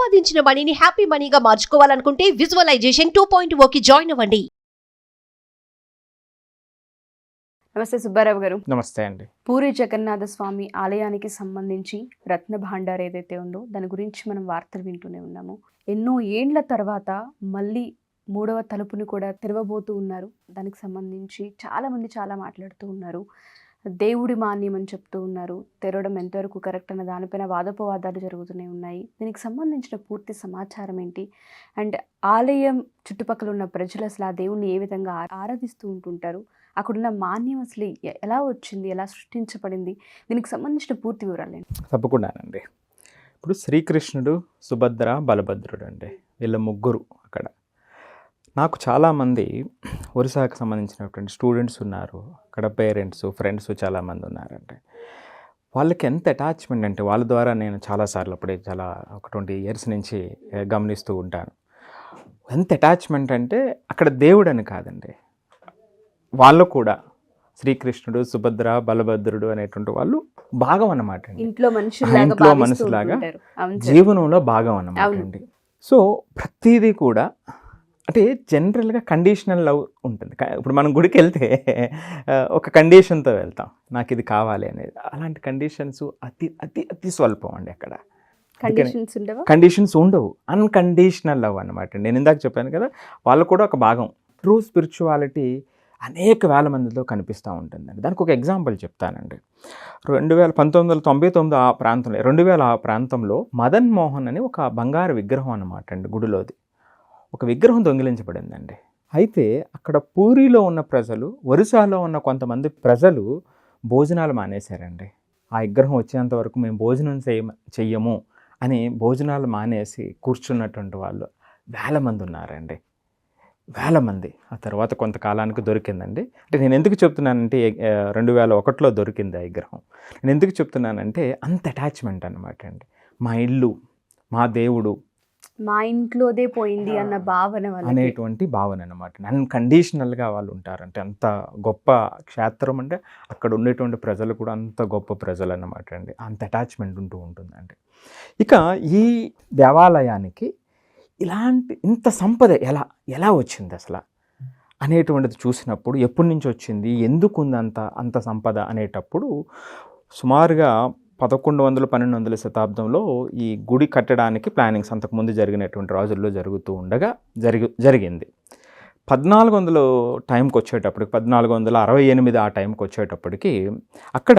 సంపాదించిన మనీని హ్యాపీ మనీగా మార్చుకోవాలనుకుంటే విజువలైజేషన్ 2.0కి జాయిన్ అవ్వండి. నమస్తే సుబ్బారావు గారు. నమస్తే అండి. పూరి జగన్నాథ స్వామి ఆలయానికి సంబంధించి రత్న భాండార్ ఏదైతే ఉందో దాని గురించి మనం వార్తలు వింటూనే ఉన్నాము. ఎన్నో ఏండ్ల తర్వాత మళ్ళీ 3వ తలుపుని కూడా తెరవబోతూ ఉన్నారు. దానికి సంబంధించి చాలామంది చాలా మాట్లాడుతూ ఉన్నారు. దేవుడి మాన్యం అని చెప్తూ ఉన్నారు. తెరవడం ఎంతవరకు కరెక్ట్ అన్న దానిపైన వాదోపవాదాలు జరుగుతూనే ఉన్నాయి. దీనికి సంబంధించిన పూర్తి సమాచారం ఏంటి, అండ్ ఆలయం చుట్టుపక్కల ఉన్న ప్రజలు అసలు ఆ దేవుణ్ణి ఏ విధంగా ఆరాధిస్తూ ఉంటుంటారు, అక్కడున్న మాన్యం అసలు ఎలా వచ్చింది, ఎలా సృష్టించబడింది, దీనికి సంబంధించిన పూర్తి వివరాలు తప్పకుండానండి. ఇప్పుడు శ్రీకృష్ణుడు, సుభద్ర, బలభద్రుడు అండి, వీళ్ళ ముగ్గురు అక్కడ. నాకు చాలామంది ఒరిస్సాకు సంబంధించినటువంటి స్టూడెంట్స్ ఉన్నారు, అక్కడ పేరెంట్స్, ఫ్రెండ్స్ చాలామంది ఉన్నారంటే వాళ్ళకి ఎంత అటాచ్మెంట్ అంటే వాళ్ళ ద్వారా నేను చాలాసార్లు అప్పుడే ఒక 20 years నుంచి గమనిస్తూ ఉంటాను. ఎంత అటాచ్మెంట్ అంటే అక్కడ దేవుడు అని కాదండి, వాళ్ళు కూడా శ్రీకృష్ణుడు, సుభద్ర, బలభద్రుడు అనేటువంటి వాళ్ళు భాగం అన్నమాట అండి. ఇంట్లో మనుషులాగా జీవనంలో భాగం అన్నమాట అండి. సో ప్రతిదీ కూడా అంటే జనరల్గా కండిషనల్ లవ్ ఉంటుంది. ఇప్పుడు మనం గుడికి వెళ్తే ఒక కండిషన్తో వెళ్తాం, నాకు ఇది కావాలి అనేది. అలాంటి కండిషన్స్ అతి అతి అతి స్వల్పం అండి. అక్కడ కండిషన్స్ ఉండవు, అన్కండిషనల్ లవ్ అనమాట. నేను ఇందాక చెప్పాను కదా, వాళ్ళు కూడా ఒక భాగం. ట్రూ స్పిరిచువాలిటీ అనేక వేల మందిలో కనిపిస్తూ ఉంటుందండి. దానికి ఒక ఎగ్జాంపుల్ చెప్తానండి. 1999 ఆ ప్రాంతంలో 2000 ఆ ప్రాంతంలో మదన్ మోహన్ అని ఒక బంగారు విగ్రహం అన్నమాట అండి, గుడిలోది ఒక విగ్రహం దొంగిలించబడిందండి. అయితే అక్కడ పూరిలో ఉన్న ప్రజలు, ఒరిస్సాలో ఉన్న కొంతమంది ప్రజలు భోజనాలు మానేశారండి. ఆ విగ్రహం వచ్చేంత వరకు మేము భోజనం చెయ్యము అని భోజనాలు మానేసి కూర్చున్నటువంటి వాళ్ళు వేల మంది ఉన్నారండి, వేల మంది. ఆ తర్వాత కొంతకాలానికి దొరికిందండి. అంటే నేను ఎందుకు చెప్తున్నానంటే 2001లో దొరికింది ఆ విగ్రహం. నేను ఎందుకు చెప్తున్నానంటే అంత అటాచ్మెంట్ అనమాట అండి. మా ఇల్లు, మా దేవుడు, మా ఇంట్లోదే పోయింది అన్న భావన అనేటువంటి భావన అనమాట. అన్కండిషనల్గా వాళ్ళు ఉంటారంటే అంత గొప్ప క్షేత్రం అంటే అక్కడ ఉండేటువంటి ప్రజలు కూడా అంత గొప్ప ప్రజలు అన్నమాట అండి. అంత అటాచ్మెంట్ ఉంటూ ఉంటుందండి. ఇక ఈ దేవాలయానికి ఇంత సంపద ఎలా వచ్చింది అసలు అనేటువంటిది చూసినప్పుడు, ఎప్పటి నుంచి వచ్చింది, ఎందుకు ఉంది అంత సంపద అనేటప్పుడు, సుమారుగా 1100-1200 శతాబ్దంలో ఈ గుడి కట్టడానికి ప్లానింగ్స్ అంతకుముందు జరిగినటువంటి రోజుల్లో జరుగుతూ ఉండగా జరిగింది. 1400 టైంకి వచ్చేటప్పటికి, 1468 ఆ టైంకి వచ్చేటప్పటికి అక్కడ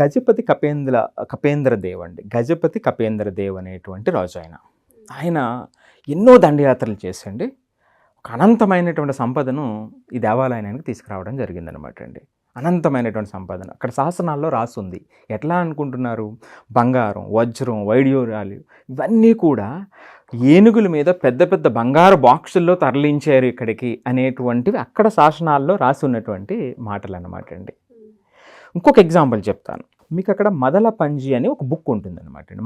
గజపతి కపేంద్రదేవ్ అండి, గజపతి కపేంద్రదేవ్ అనేటువంటి రాజు ఆయన ఎన్నో దండయాత్రలు చేసండి ఒక అనంతమైనటువంటి సంపదను ఈ దేవాలయానికి తీసుకురావడం జరిగిందనమాట అండి. అనంతమైనటువంటి సంపాదన అక్కడ శాసనాల్లో రాసుంది. ఎట్లా అనుకుంటున్నారు? బంగారం, వజ్రం, వైడ్యూరాలు ఇవన్నీ కూడా ఏనుగుల మీద పెద్ద పెద్ద బంగారు బాక్సుల్లో తరలించారు ఇక్కడికి అనేటువంటివి అక్కడ శాసనాల్లో రాసి ఉన్నటువంటి మాటలు అన్నమాట అండి. ఇంకొక ఎగ్జాంపుల్ చెప్తాను మీకు. అక్కడ మదల పంజి అని ఒక బుక్ ఉంటుందన్నమాట అండి.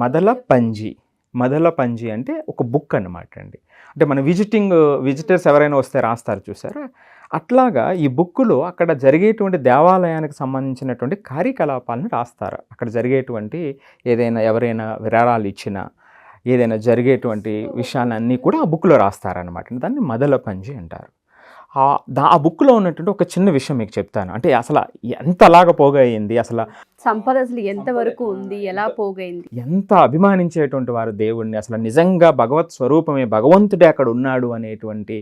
మదల పంజి అంటే ఒక బుక్ అన్నమాట అండి. అంటే మన విజిటర్స్ ఎవరైనా వస్తే రాస్తారు చూసారా, అట్లాగా ఈ బుక్కులో అక్కడ జరిగేటువంటి దేవాలయానికి సంబంధించినటువంటి కార్యకలాపాలను రాస్తారు. అక్కడ జరిగేటువంటి ఎవరైనా విరాళాలు ఇచ్చినా, ఏదైనా జరిగేటువంటి విషయాలన్నీ కూడా ఆ బుక్లో రాస్తారనమాట. దాన్ని మదల పంజి అంటారు. ఆ బుక్లో ఉన్నటువంటి ఒక చిన్న విషయం మీకు చెప్తాను. అంటే అసలు ఎంతలాగా పోగయింది, అసలు సంపద అసలు ఎంతవరకు ఉంది, ఎలా పోగైంది, ఎంత అభిమానించేటువంటి వారు దేవుణ్ణి, అసలు నిజంగా భగవత్ స్వరూపమే, భగవంతుడే అక్కడ ఉన్నాడు అనేటువంటి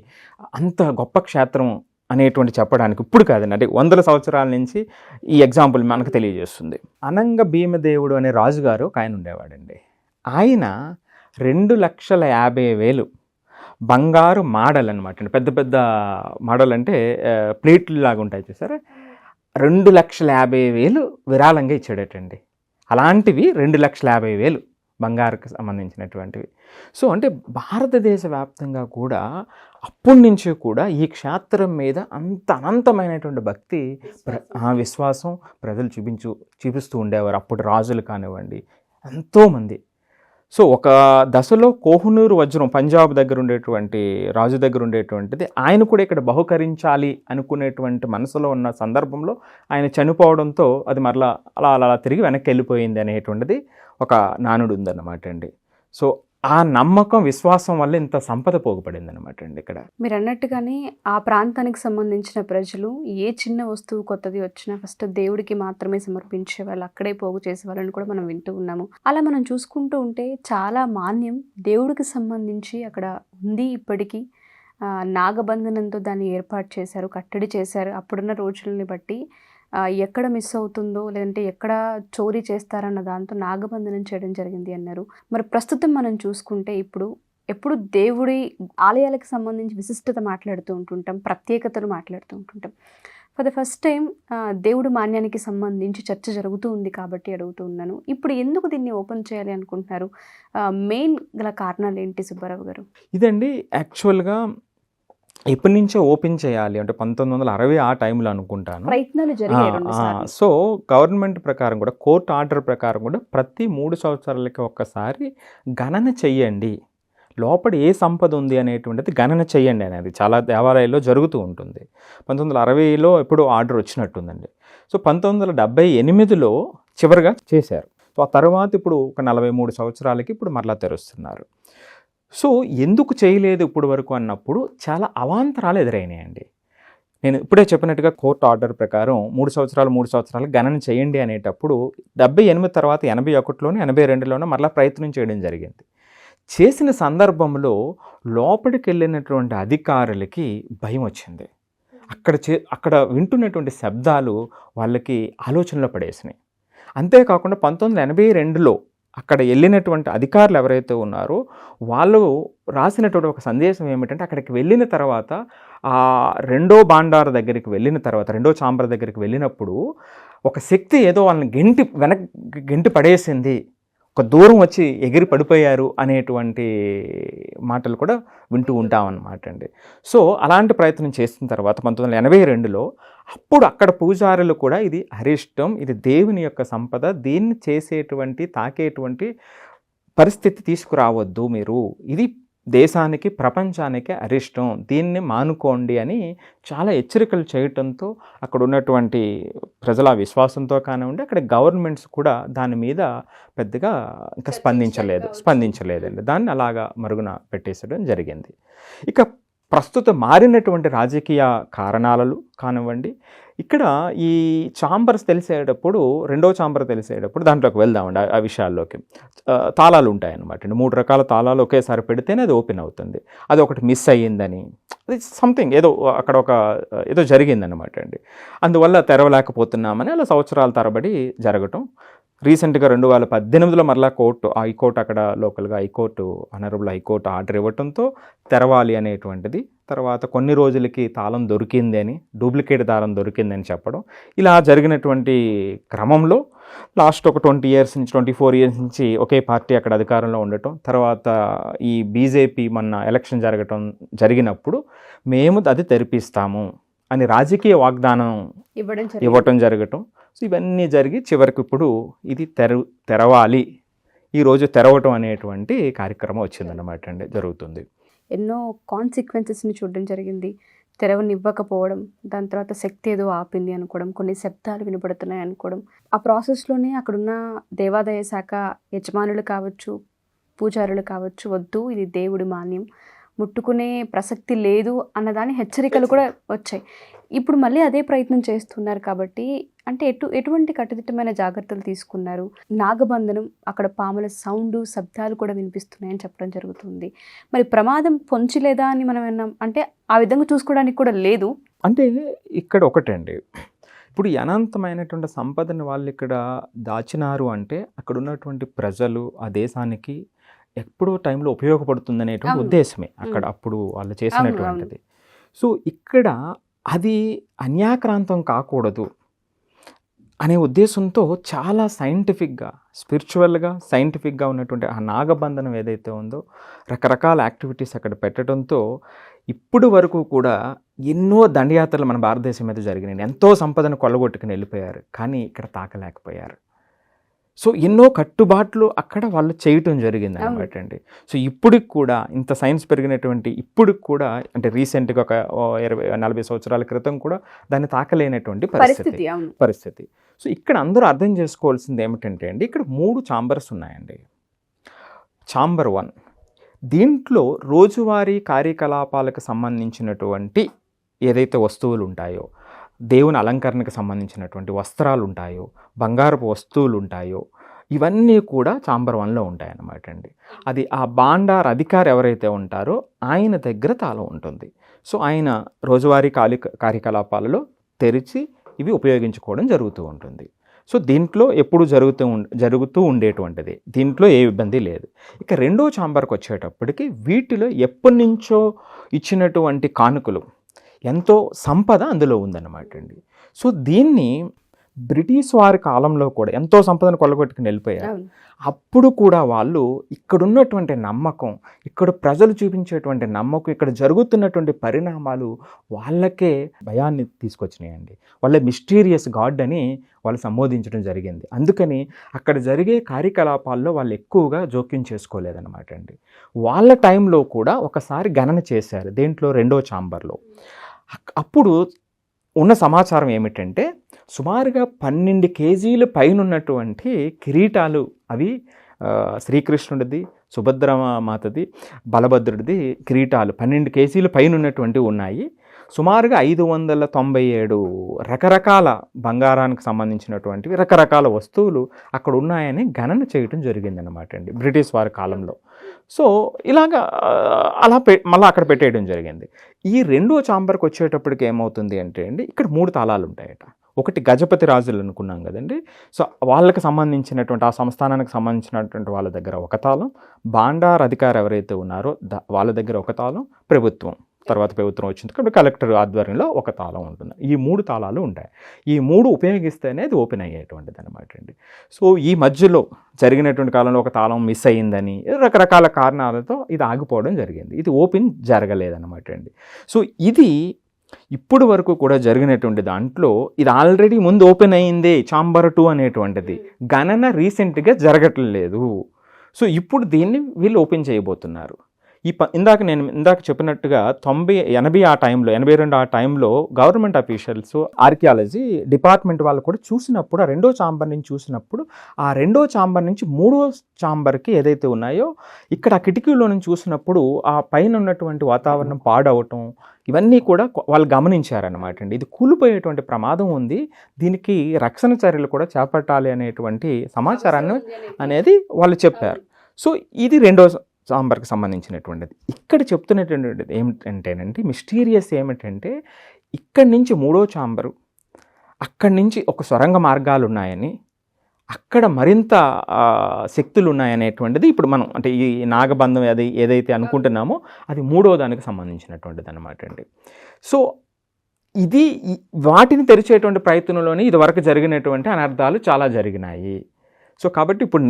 అంత గొప్ప క్షేత్రం అనేటువంటి చెప్పడానికి ఇప్పుడు కాదండి, అంటే 100 సంవత్సరాల నుంచి ఈ ఎగ్జాంపుల్ మనకు తెలియజేస్తుంది. అనంగ భీమదేవుడు అనే రాజుగారు ఒక ఆయన ఉండేవాడండి. ఆయన 2,50,000 బంగారు మాడలు అనమాట అండి. పెద్ద పెద్ద మాడలు అంటే ప్లేట్లు లాగా ఉంటాయి చూసారా, 2,50,000 విరాళంగా ఇచ్చాడటండి. అలాంటివి 2,50,000 బంగారుకు సంబంధించినటువంటివి. సో అంటే భారతదేశ వ్యాప్తంగా కూడా అప్పటి నుంచి కూడా ఈ క్షేత్రం మీద అంత అనంతమైనటువంటి భక్తి, విశ్వాసం ప్రజలు చూపిస్తూ ఉండేవారు. అప్పుడు రాజులు కానివ్వండి, ఎంతోమంది. సో ఒక దశలో కోహినూర్ వజ్రం, పంజాబ్ దగ్గర ఉండేటువంటి రాజు దగ్గర ఉండేటువంటిది ఆయన కూడా ఇక్కడ బహుకరించాలి అనుకునేటువంటి మనసులో ఉన్న సందర్భంలో ఆయన చనిపోవడంతో అది మరలా అలా తిరిగి వెనక్కి వెళ్ళిపోయింది అనేటువంటిది ఒక నానుడు ఉందన్నమాట అండి. సో ఆ నమ్మకం విశ్వాసం వల్ల ఇంత సంపద పోగుపడింది అనమాట అండి ఇక్కడ. మీరు అన్నట్టుగానే ఆ ప్రాంతానికి సంబంధించిన ప్రజలు ఏ చిన్న వస్తువు కొత్తది వచ్చినా ఫస్ట్ దేవుడికి మాత్రమే సమర్పించే వాళ్ళు, అక్కడే పోగు చేసే వాళ్ళని కూడా మనం వింటూ ఉన్నాము. అలా మనం చూసుకుంటూ ఉంటే చాలా మాన్యం దేవుడికి సంబంధించి అక్కడ ఉంది. ఇప్పటికీ నాగబంధనంతో దాన్ని ఏర్పాటు చేశారు, కట్టడి చేశారు. అప్పుడున్న రోజులని బట్టి ఎక్కడ మిస్ అవుతుందో లేదంటే ఎక్కడ చోరీ చేస్తారన్న దాంతో నాగబంధనం చేయడం జరిగింది అన్నారు. మరి ప్రస్తుతం మనం చూసుకుంటే ఎప్పుడు దేవుడి ఆలయాలకు సంబంధించి విశిష్టత మాట్లాడుతూ ఉంటుంటాం, ప్రత్యేకతలు మాట్లాడుతూ ఉంటుంటాం. ఫర్ ద ఫస్ట్ టైం దేవుడి మాన్యానికి సంబంధించి చర్చ జరుగుతూ ఉంది కాబట్టి అడుగుతూ ఉన్నాను. ఇప్పుడు ఎందుకు దీన్ని ఓపెన్ చేయాలి అనుకుంటున్నారు? మెయిన్ గల కారణాలు ఏంటి సుబ్బారావు గారు? ఇదండి యాక్చువల్గా ఎప్పటి నుంచో ఓపెన్ చేయాలి అంటే 1960 ఆ టైంలో అనుకుంటాను ప్రయత్నాలు జరిగాయి. సో గవర్నమెంట్ ప్రకారం కూడా, కోర్టు ఆర్డర్ ప్రకారం కూడా ప్రతి 3 సంవత్సరాలకి ఒక్కసారి గణన చెయ్యండి, లోపల ఏ సంపద ఉంది అనేటువంటిది గణన చెయ్యండి అనేది చాలా దేవాలయాల్లో జరుగుతూ ఉంటుంది. 1960లో ఎప్పుడు ఆర్డర్ వచ్చినట్టుందండి. సో 1978లో చివరిగా చేశారు. సో ఆ తర్వాత ఇప్పుడు ఒక 43 సంవత్సరాలకి ఇప్పుడు మరలా తెరుస్తున్నారు. సో ఎందుకు చేయలేదు ఇప్పుడు వరకు అన్నప్పుడు చాలా అవాంతరాలు ఎదురైనాయండి. నేను ఇప్పుడే చెప్పినట్టుగా కోర్టు ఆర్డర్ ప్రకారం 3 సంవత్సరాలు గణన చేయండి అనేటప్పుడు 78 తర్వాత 81లోనే 82లోనే మరలా ప్రయత్నం చేయడం జరిగింది. చేసిన సందర్భంలో లోపలికి వెళ్ళినటువంటి అధికారులకి భయం వచ్చింది. అక్కడ వింటున్నటువంటి శబ్దాలు వాళ్ళకి ఆలోచనలో పడేసినాయి. అంతేకాకుండా 1982లో అక్కడ వెళ్ళినటువంటి అధికారులు ఎవరైతే ఉన్నారో వాళ్ళు రాసినటువంటి ఒక సందేశం ఏమిటంటే, అక్కడికి వెళ్ళిన తర్వాత ఆ రెండో భాండార దగ్గరికి వెళ్ళిన తర్వాత, రెండో చాంబర్ దగ్గరికి వెళ్ళినప్పుడు ఒక శక్తి ఏదో వాళ్ళని గెంటి పడేసింది, ఒక దూరం వచ్చి ఎగిరి పడిపోయారు అనేటువంటి మాటలు కూడా వింటూ ఉంటామన్నమాట అండి. సో అలాంటి ప్రయత్నం చేసిన తర్వాత 1982లో అప్పుడు అక్కడ పూజారులు కూడా ఇది అరిష్టం, ఇది దేవుని యొక్క సంపద, దీన్ని చేసేటువంటి తాకేటువంటి పరిస్థితి తీసుకురావద్దు మీరు, ఇది దేశానికి ప్రపంచానికి అరిష్టం, దీన్ని మానుకోండి అని చాలా హెచ్చరికలు చేయటంతో అక్కడ ఉన్నటువంటి ప్రజల విశ్వాసంతో కానివ్వండి, అక్కడ గవర్నమెంట్స్ కూడా దాని మీద పెద్దగా ఇంకా స్పందించలేదండి. దాన్ని అలాగా మరుగున పెట్టేసడం జరిగింది. ఇక ప్రస్తుతం మారినటువంటి రాజకీయ కారణాలు కానివ్వండి, ఇక్కడ ఈ చాంబర్స్ తెలిసేటప్పుడు, రెండో చాంబర్ తెలిసేటప్పుడు దాంట్లోకి వెళ్దామండి. ఆ విషయాల్లోకి తాళాలు ఉంటాయన్నమాట. 3 రకాల తాళాలు ఒకేసారి పెడితేనే అది ఓపెన్ అవుతుంది. అది ఒకటి మిస్ అయ్యిందని, అది సంథింగ్ అక్కడ ఏదో జరిగిందనమాట అండి. అందువల్ల తెరవలేకపోతున్నామని అలా సంవత్సరాల తరబడి జరగటం. రీసెంట్గా 2018లో మరలా హైకోర్టు అక్కడ లోకల్గా ఆనరబుల్ హైకోర్టు ఆర్డర్ ఇవ్వటంతో తెరవాలి అనేటువంటిది. తర్వాత కొన్ని రోజులకి తాళం దొరికింది అని, డూప్లికేట్ తాళం దొరికిందని చెప్పడం. ఇలా జరిగినటువంటి క్రమంలో లాస్ట్ ఒక 20 years నుంచి 24 years నుంచి ఒకే పార్టీ అక్కడ అధికారంలో ఉండటం, తర్వాత ఈ బీజేపీ మొన్న ఎలక్షన్ జరిగినప్పుడు మేము అది తెరిపిస్తాము అని రాజకీయ వాగ్దానం ఇవ్వటం జరగటం. సో ఇవన్నీ జరిగి చివరికి ఇప్పుడు ఇది తెరవాలి, ఈరోజు తెరవటం అనేటువంటి కార్యక్రమం వచ్చిందన్నమాట అండి, జరుగుతుంది. ఎన్నో కాన్సిక్వెన్సెస్ని చూడడం జరిగింది. తెరవనివ్వకపోవడం, దాని తర్వాత శక్తి ఏదో ఆపింది అనుకోవడం, కొన్ని శబ్దాలు వినపడుతున్నాయి అనుకోవడం. ఆ ప్రాసెస్లోనే అక్కడున్న దేవాదాయ శాఖ యజమానులు కావచ్చు, పూజారులు కావచ్చు, వద్దు ఇది దేవుడి మాన్యం, ముట్టుకునే ప్రసక్తి లేదు అన్నదాని హెచ్చరికలు కూడా వచ్చాయి. ఇప్పుడు మళ్ళీ అదే ప్రయత్నం చేస్తున్నారు కాబట్టి అంటే ఎటువంటి కట్టుదిట్టమైన జాగ్రత్తలు తీసుకున్నారు? నాగబంధనం, అక్కడ పాముల శబ్దాలు కూడా వినిపిస్తున్నాయని చెప్పడం జరుగుతుంది. మరి ప్రమాదం పొంచలేదా అని మనం విన్నాం అంటే ఆ విధంగా చూసుకోవడానికి కూడా లేదు. అంటే ఇక్కడ ఒకటండి, ఇప్పుడు అనంతమైనటువంటి సంపదని వాళ్ళు ఇక్కడ దాచినారు అంటే అక్కడ ఉన్నటువంటి ప్రజలు, ఆ దేశానికి ఎప్పుడో టైంలో ఉపయోగపడుతుంది అనేటువంటి ఉద్దేశమే అక్కడ అప్పుడు వాళ్ళు చేసినటువంటిది. సో ఇక్కడ అది అన్యాక్రాంతం కాకూడదు అనే ఉద్దేశంతో చాలా సైంటిఫిక్గా ఉన్నటువంటి ఆ నాగబంధనం ఏదైతే ఉందో రకరకాల యాక్టివిటీస్ అక్కడ పెట్టడంతో ఇప్పుడు వరకు కూడా ఎన్నో దండయాత్రలు మన భారతదేశం మీద జరిగినాయి. ఎంతో సంపదను కొల్లగొట్టుకుని వెళ్ళిపోయారు, కానీ ఇక్కడ తాకలేకపోయారు. సో ఎన్నో కట్టుబాట్లు అక్కడ వాళ్ళు చేయటం జరిగింది అనమాట అండి. సో ఇప్పటికి కూడా ఇంత సైన్స్ పెరిగినటువంటి ఇప్పటికి కూడా అంటే రీసెంట్గా ఒక 20-40 సంవత్సరాల క్రితం కూడా దాన్ని తాకలేనటువంటి పరిస్థితి. సో ఇక్కడ అందరూ అర్థం చేసుకోవాల్సింది ఏమిటంటే అండి, ఇక్కడ 3 చాంబర్స్ ఉన్నాయండి. చాంబర్ 1 దీంట్లో రోజువారీ కార్యకలాపాలకు సంబంధించినటువంటి ఏదైతే వస్తువులు ఉంటాయో, దేవుని అలంకరణకు సంబంధించినటువంటి వస్త్రాలు ఉంటాయో, బంగారపు వస్తువులు ఉంటాయో, ఇవన్నీ కూడా ఛాంబర్ 1లో ఉంటాయన్నమాట అండి. అది ఆ బాండార్ అధికారి ఎవరైతే ఉంటారో ఆయన దగ్గర తాళం ఉంటుంది. సో ఆయన రోజువారీ కార్యకలాపాలలో తెరిచి ఇవి ఉపయోగించుకోవడం జరుగుతూ ఉంటుంది. సో దీంట్లో ఎప్పుడు జరుగుతూ ఉండేటువంటిది, దీంట్లో ఏ ఇబ్బంది లేదు. ఇక రెండో ఛాంబర్కి వచ్చేటప్పటికి వీటిలో ఎప్పటి నుంచో ఇచ్చినటువంటి కానుకలు, ఎంతో సంపద అందులో ఉందన్నమాట అండి. సో దీన్ని బ్రిటిష్ వారి కాలంలో కూడా ఎంతో సంపదను కొల్లగొట్టుకుని వెళ్ళిపోయారు. అప్పుడు కూడా వాళ్ళు ఇక్కడున్నటువంటి నమ్మకం, ఇక్కడ ప్రజలు చూపించేటువంటి నమ్మకం, ఇక్కడ జరుగుతున్నటువంటి పరిణామాలు వాళ్ళకే భయాన్ని తీసుకొచ్చినాయండి. వాళ్ళ మిస్టీరియస్ గాడ్ అని వాళ్ళు సంబోధించడం జరిగింది. అందుకని అక్కడ జరిగే కార్యకలాపాల్లో వాళ్ళు ఎక్కువగా జోక్యం చేసుకోలేదన్నమాట అండి. వాళ్ళ టైంలో కూడా ఒకసారి గణన చేశారు దేంట్లో, రెండో ఛాంబర్లో. అప్పుడు ఉన్న సమాచారం ఏమిటంటే సుమారుగా 12 కేజీల పైన ఉన్నటువంటి కిరీటాలు, అవి శ్రీకృష్ణుడిది, సుభద్రమాతది, బలభద్రుడిది కిరీటాలు 12 కేజీల పైన ఉన్నటువంటివి ఉన్నాయి. సుమారుగా 597 రకరకాల బంగారానికి సంబంధించినటువంటివి, రకరకాల వస్తువులు అక్కడ ఉన్నాయని గణన చేయటం జరిగిందనమాట అండి బ్రిటిష్ వారి కాలంలో. సో ఇలాగా అలా మళ్ళీ అక్కడ పెట్టేయడం జరిగింది. ఈ రెండో ఛాంబర్కి వచ్చేటప్పటికి ఏమవుతుంది అంటే అండి, ఇక్కడ 3 తాళాలు ఉంటాయట. ఒకటి గజపతి రాజులు అనుకున్నాం కదండి. సో వాళ్ళకి సంబంధించినటువంటి, ఆ సంస్థానానికి సంబంధించినటువంటి వాళ్ళ దగ్గర ఒక తాళం, బాండార్ అధికారి ఎవరైతే ఉన్నారో వాళ్ళ దగ్గర ఒక తాళం, తర్వాత ప్రభుత్వం వచ్చింది కాబట్టి కలెక్టర్ ఆధ్వర్యంలో ఒక తాళం ఉంటుంది. ఈ 3 తాళాలు ఉంటాయి. ఈ 3 ఉపయోగిస్తేనే అది ఓపెన్ అయ్యేటువంటిది అనమాట అండి. సో ఈ మధ్యలో జరిగినటువంటి కాలంలో ఒక తాళం మిస్ అయ్యిందని రకరకాల కారణాలతో ఇది ఆగిపోవడం జరిగింది. ఇది ఓపెన్ జరగలేదన్నమాట అండి. సో ఇది ఇప్పుడు వరకు కూడా జరిగినటువంటి దాంట్లో ఇది ఆల్రెడీ ముందు ఓపెన్ అయ్యిందే ఛాంబర్ 2 అనేటువంటిది. గణన రీసెంట్గా జరగట్లేదు. సో ఇప్పుడు దీన్ని వీళ్ళు ఓపెన్ చేయబోతున్నారు. ఇందాక చెప్పినట్టుగా 80 ఆ టైంలో, 82 ఆ టైంలో గవర్నమెంట్ అఫీషియల్స్, ఆర్కియాలజీ డిపార్ట్మెంట్ వాళ్ళు కూడా చూసినప్పుడు, ఆ రెండో ఛాంబర్ నుంచి చూసినప్పుడు, ఆ రెండో ఛాంబర్ నుంచి మూడో ఛాంబర్కి ఏదైతే ఉన్నాయో ఇక్కడ ఆ కిటికీలో నుంచి చూసినప్పుడు ఆ పైన ఉన్నటువంటి వాతావరణం పాడవటం, ఇవన్నీ కూడా వాళ్ళు గమనించారన్నమాట అండి. ఇది కూలిపోయేటువంటి ప్రమాదం ఉంది, దీనికి రక్షణ చర్యలు కూడా చేపట్టాలి అనేటువంటి సమాచారాన్ని అనేది వాళ్ళు చెప్పారు. సో ఇది రెండో ఛాంబర్కి సంబంధించినటువంటిది. ఇక్కడ చెప్తున్నటువంటిది ఏమిటంటేనండి, మిస్టీరియస్ ఏమిటంటే ఇక్కడి నుంచి మూడో ఛాంబరు, అక్కడి నుంచి ఒక సొరంగ మార్గాలు ఉన్నాయని, అక్కడ మరింత శక్తులు ఉన్నాయనేటువంటిది ఇప్పుడు మనం అంటే ఈ నాగబంధం ఏదైతే అనుకుంటున్నామో అది మూడో దానికి సంబంధించినటువంటిది అనమాట అండి. సో ఇది వాటిని తెరిచేటువంటి ప్రయత్నంలోనే ఇదివరకు జరిగినటువంటి అనర్థాలు చాలా జరిగినాయి. సో కాబట్టి ఇప్పుడు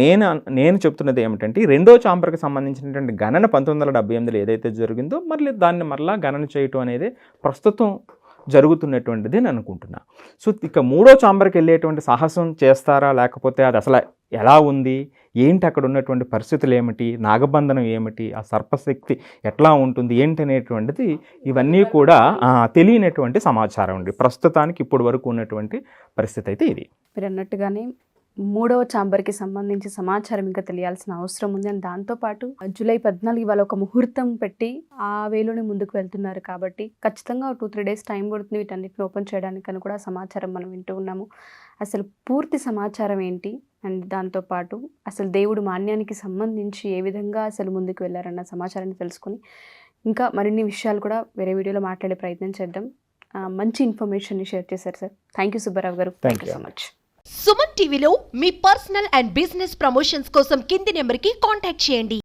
నేను చెప్తున్నది ఏమిటంటే, రెండో ఛాంబర్కి సంబంధించినటువంటి గణన 1978లో ఏదైతే జరిగిందో దాన్ని మరలా గణన చేయటం అనేది ప్రస్తుతం జరుగుతున్నటువంటిది అని అనుకుంటున్నా. సో ఇక మూడో ఛాంబర్కి వెళ్ళేటువంటి సాహసం చేస్తారా, లేకపోతే అది అసలు ఎలా ఉంది, ఏంటి అక్కడ ఉన్నటువంటి పరిస్థితులు ఏమిటి, నాగబంధనం ఏమిటి, ఆ సర్పశక్తి ఎట్లా ఉంటుంది ఏంటి అనేటువంటిది ఇవన్నీ కూడా తెలియనటువంటి సమాచారం అండి ప్రస్తుతానికి ఇప్పుడు వరకు ఉన్నటువంటి పరిస్థితి అయితే ఇది. మీరు అన్నట్టుగానే మూడవ ఛాంబర్కి సంబంధించి సమాచారం ఇంకా తెలియాల్సిన అవసరం ఉంది. అండ్ దాంతోపాటు జూలై 14 ఇవాళ ఒక ముహూర్తం పెట్టి ఆ వేలోనే ముందుకు వెళ్తున్నారు కాబట్టి ఖచ్చితంగా 2-3 డేస్ టైం పడుతుంది వీటన్నిటిని ఓపెన్ చేయడానికి అని కూడా సమాచారం మనం వింటూ ఉన్నాము. అసలు పూర్తి సమాచారం ఏంటి, అండ్ దాంతోపాటు అసలు దేవుడు మాన్యానికి సంబంధించి ఏ విధంగా అసలు ముందుకు వెళ్ళారన్న సమాచారాన్ని తెలుసుకొని ఇంకా మరిన్ని విషయాలు కూడా వేరే వీడియోలో మాట్లాడే ప్రయత్నం చేద్దాం. మంచి ఇన్ఫర్మేషన్ని షేర్ చేశారు సార్. థ్యాంక్ యూ సుబ్బారావు గారు. Thank you so much. Suman టీవీలో మీ పర్సనల్ అండ్ బిజినెస్ ప్రమోషన్స్ కోసం కింది నెంబర్కి కాంటాక్ట్ చేయండి.